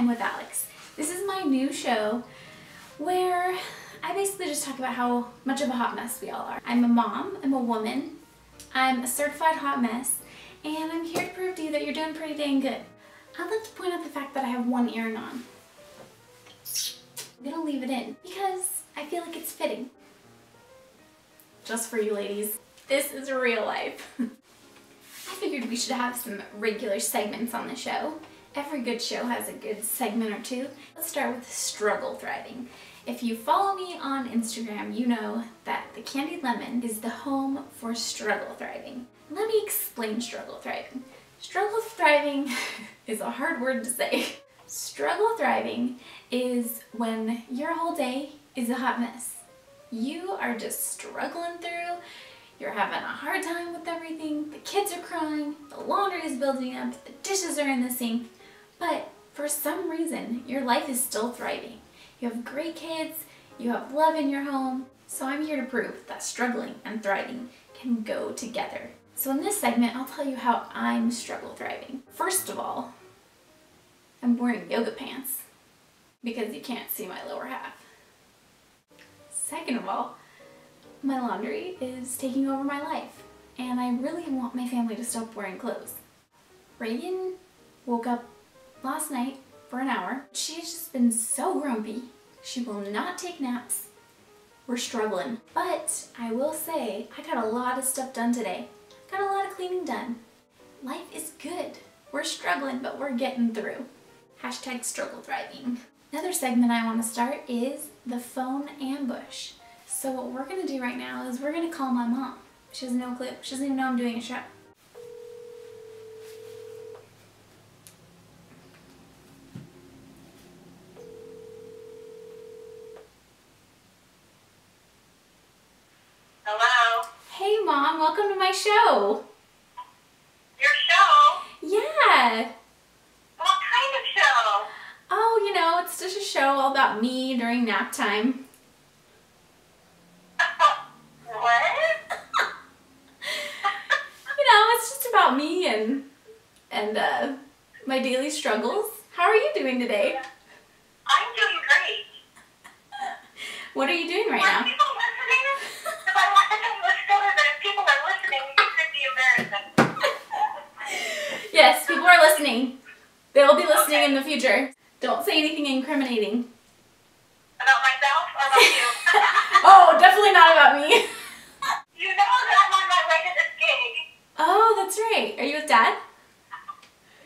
Time with Alex. This is my new show where I basically just talk about how much of a hot mess we all are. I'm a mom, I'm a woman, I'm a certified hot mess, and I'm here to prove to you that you're doing pretty dang good. I'd like to point out the fact that I have one earring on. I'm gonna leave it in because I feel like it's fitting. Just for you ladies. This is real life. I figured we should have some regular segments on the show. Every good show has a good segment or two. Let's start with struggle thriving. If you follow me on Instagram, you know that the Candied Lemon is the home for struggle thriving. Let me explain struggle thriving. Struggle thriving is a hard word to say. Struggle thriving is when your whole day is a hot mess. You are just struggling through, you're having a hard time with everything, the kids are crying, the laundry is building up, the dishes are in the sink, but for some reason, your life is still thriving. You have great kids, you have love in your home, so I'm here to prove that struggling and thriving can go together. So in this segment, I'll tell you how I'm struggle thriving. First of all, I'm wearing yoga pants because you can't see my lower half. Second of all, my laundry is taking over my life and I really want my family to stop wearing clothes. Reagan woke up last night for an hour. She's just been so grumpy. She will not take naps. We're struggling. But I will say, I got a lot of stuff done today. Got a lot of cleaning done. Life is good. We're struggling, but we're getting through. Hashtag struggle thriving. Another segment I want to start is the phone ambush. So what we're going to do right now is we're going to call my mom. She has no clue. She doesn't even know I'm doing a show. Hello? Hey Mom, welcome to my show. Your show? Yeah. What kind of show? Oh, you know, it's just a show all about me during nap time. What? You know, it's just about me and my daily struggles. How are you doing today? I'm doing great. What are you doing right Are now? people listening? Because I want to tell the story that if people are listening, it could be embarrassing. Yes, people are listening. They will be listening Okay. in the future. Don't say anything incriminating. About myself or about you? Oh, definitely not about me. You know that I'm on my way to this gig. Oh, that's right. Are you with Dad?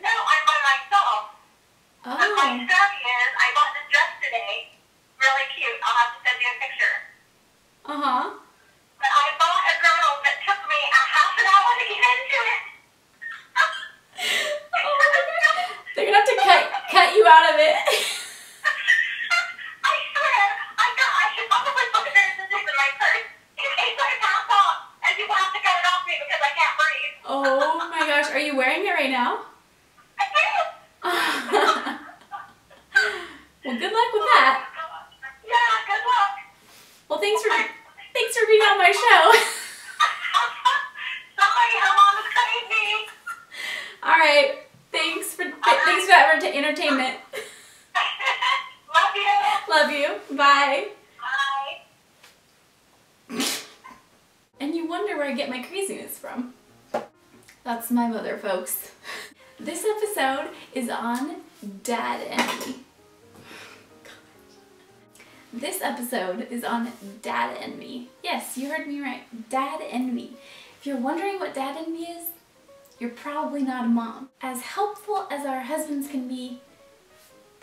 No, I'm by myself. Oh. But my story is, I bought this dress today. Really cute. I'll have to send you a picture. Uh-huh. But I bought a girdle that took me a half an hour to get into it. Oh my gosh. They're gonna have to cut you out of it. I swear, I should probably put the scissors in my purse in case I pass off and people have to cut it off me because I can't breathe. Oh my gosh, are you wearing it right now? I can't. Well, good luck with that. Yeah, good luck. Well, thanks for being on my show. Sorry, her mom is crazy. All right, thanks for that entertainment. Love you. Love you. Bye. Bye. And you wonder where I get my craziness from. That's my mother, folks. This episode is on Dad Envy. This episode is on Dad Envy. Yes, you heard me right. Dad Envy. If you're wondering what Dad Envy is, you're probably not a mom. As helpful as our husbands can be,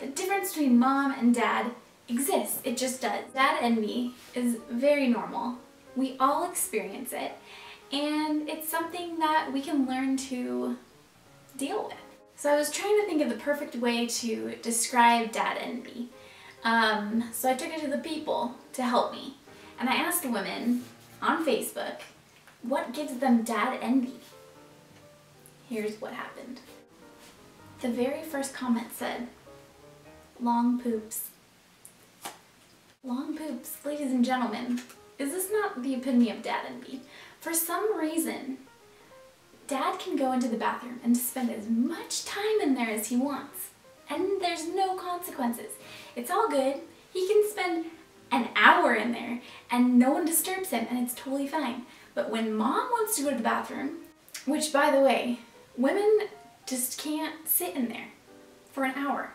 the difference between mom and dad exists. It just does. Dad envy is very normal. We all experience it, and it's something that we can learn to deal with. So I was trying to think of the perfect way to describe dad envy. So I took it to the people to help me, and I asked women on Facebook what gives them dad envy. Here's what happened. The very first comment said, long poops. Long poops, ladies and gentlemen, is this not the epitome of dad envy? For some reason, Dad can go into the bathroom and spend as much time in there as he wants and there's no consequences. It's all good. He can spend an hour in there and no one disturbs him and it's totally fine. But when mom wants to go to the bathroom, which by the way, women just can't sit in there for an hour.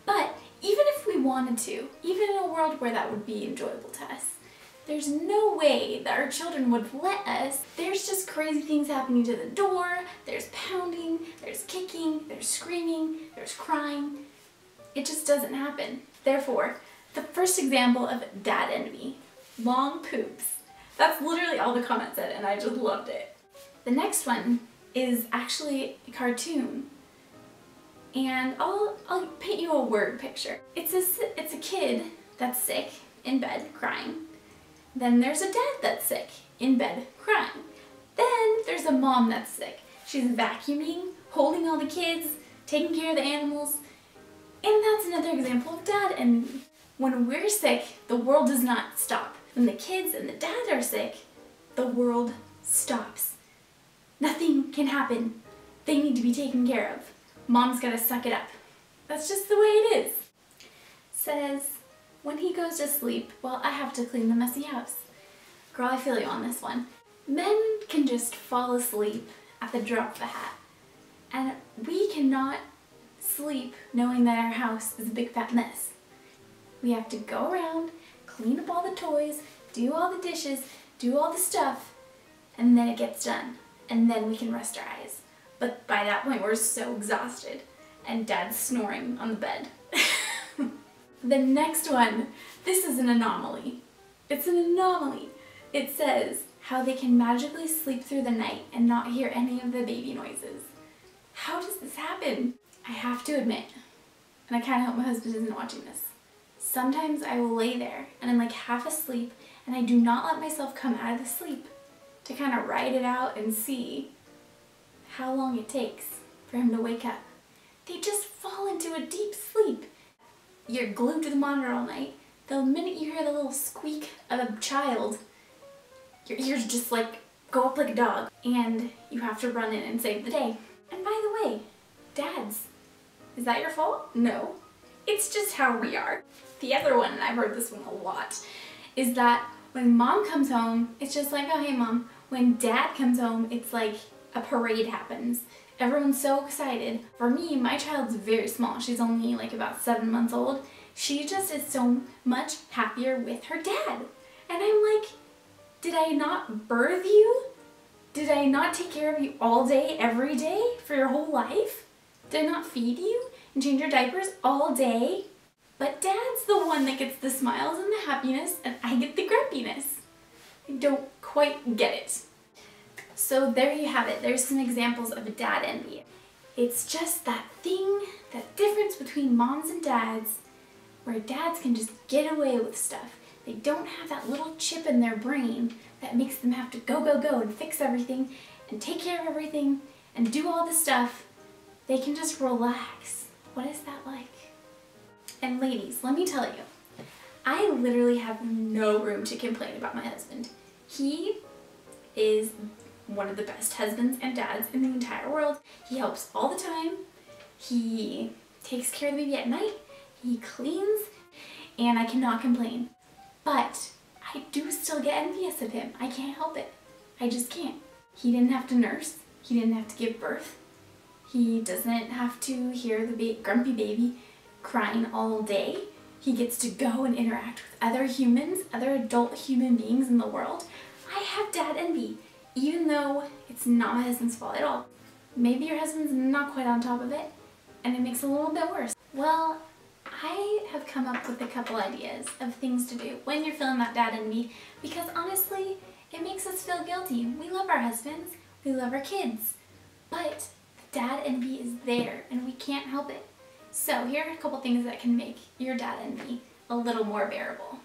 But even if we wanted to, even in a world where that would be enjoyable to us, there's no way that our children would let us. There's just crazy things happening to the door, there's pounding, there's kicking, there's screaming, there's crying. It just doesn't happen. Therefore, the first example of dad envy, long poops. That's literally all the comments said and I just loved it. The next one is actually a cartoon. And I'll paint you a word picture. It's a kid that's sick in bed crying. Then there's a dad that's sick in bed crying. Then there's a mom that's sick. She's vacuuming, holding all the kids, taking care of the animals. And that's another example of dad envy. When we're sick, the world does not stop. When the kids and the dad are sick, the world stops. Nothing can happen. They need to be taken care of. Mom's gotta suck it up. That's just the way it is. Says, when he goes to sleep, well, I have to clean the messy house. Girl, I feel you on this one. Men can just fall asleep at the drop of a hat. And we cannot sleep knowing that our house is a big fat mess. We have to go around, clean up all the toys, do all the dishes, do all the stuff, and then it gets done. And then we can rest our eyes. But by that point, we're so exhausted. And dad's snoring on the bed. The next one, this is an anomaly. It's an anomaly. It says how they can magically sleep through the night and not hear any of the baby noises. How does this happen? I have to admit, and I kind of hope my husband isn't watching this, sometimes I will lay there and I'm like half asleep and I do not let myself come out of the sleep to kind of ride it out and see how long it takes for him to wake up. They just fall into a deep sleep. You're glued to the monitor all night. The minute you hear the little squeak of a child, your ears just like go up like a dog and you have to run in and save the day. And by the way, dads, is that your fault? No. It's just how we are. The other one, and I've heard this one a lot, is that when mom comes home, it's just like, oh hey mom. When dad comes home, it's like a parade happens. Everyone's so excited. For me, my child's very small. She's only like about 7 months old. She just is so much happier with her dad. And I'm like, did I not birth you? Did I not take care of you all day, every day, for your whole life? Did I not feed you and change your diapers all day? But dad's the one that gets the smiles and the happiness, and I get the grumpiness. I don't quite get it. So there you have it. There's some examples of dad envy. It's just that thing, that difference between moms and dads, where dads can just get away with stuff. They don't have that little chip in their brain that makes them have to go, go, go and fix everything and take care of everything and do all the stuff. They can just relax. What is that like? And ladies, let me tell you, I literally have no room to complain about my husband. He is one of the best husbands and dads in the entire world. He helps all the time. He takes care of the baby at night. He cleans, and I cannot complain. But I do still get envious of him. I can't help it. I just can't. He didn't have to nurse. He didn't have to give birth. He doesn't have to hear the grumpy baby crying all day. He gets to go and interact with other humans, other adult human beings in the world. I have dad envy, even though it's not my husband's fault at all. Maybe your husband's not quite on top of it, and it makes it a little bit worse. Well, I have come up with a couple ideas of things to do when you're feeling that dad envy, because honestly, it makes us feel guilty. We love our husbands, we love our kids, but dad envy is there, and we can't help it. So here are a couple things that can make your dad envy a little more bearable.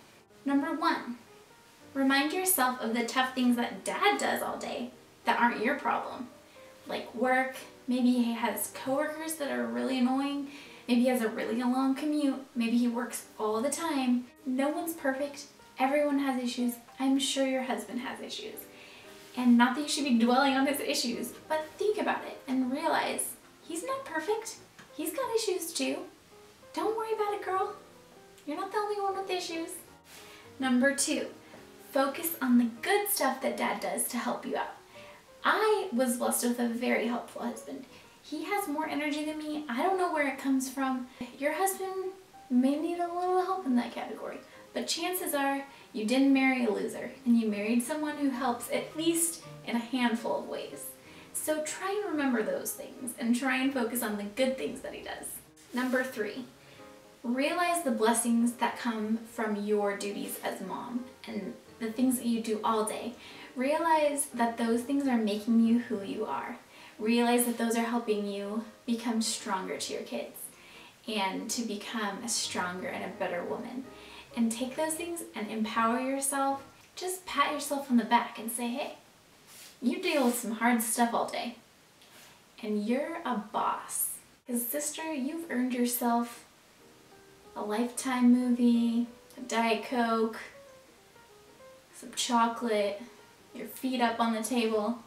Number 1, remind yourself of the tough things that dad does all day that aren't your problem. Like work, maybe he has coworkers that are really annoying, maybe he has a really long commute, maybe he works all the time. No one's perfect, everyone has issues. I'm sure your husband has issues. And not that you should be dwelling on his issues, but think about it and realize he's not perfect. He's got issues too. Don't worry about it, girl. You're not the only one with issues. Number 2, focus on the good stuff that Dad does to help you out. I was blessed with a very helpful husband. He has more energy than me. I don't know where it comes from. Your husband may need a little help in that category, but chances are you didn't marry a loser and you married someone who helps at least in a handful of ways. So try and remember those things and try and focus on the good things that he does. Number 3, realize the blessings that come from your duties as mom and the things that you do all day. Realize that those things are making you who you are. Realize that those are helping you become stronger to your kids and to become a stronger and a better woman. And take those things and empower yourself. Just pat yourself on the back and say, hey, you deal with some hard stuff all day. And you're a boss. Because sister, you've earned yourself a Lifetime movie, a Diet Coke, some chocolate, your feet up on the table.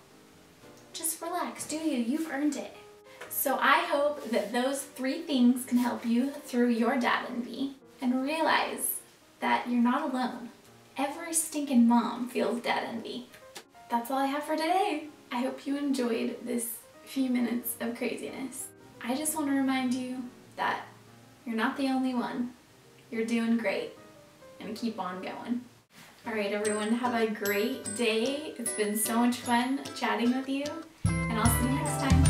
Just relax, do you? You've earned it. So I hope that those 3 things can help you through your dad envy and realize that you're not alone. Every stinking mom feels dad envy. That's all I have for today. I hope you enjoyed this few minutes of craziness. I just want to remind you that you're not the only one. You're doing great, and keep on going. All right, everyone, have a great day. It's been so much fun chatting with you, and I'll see you next time.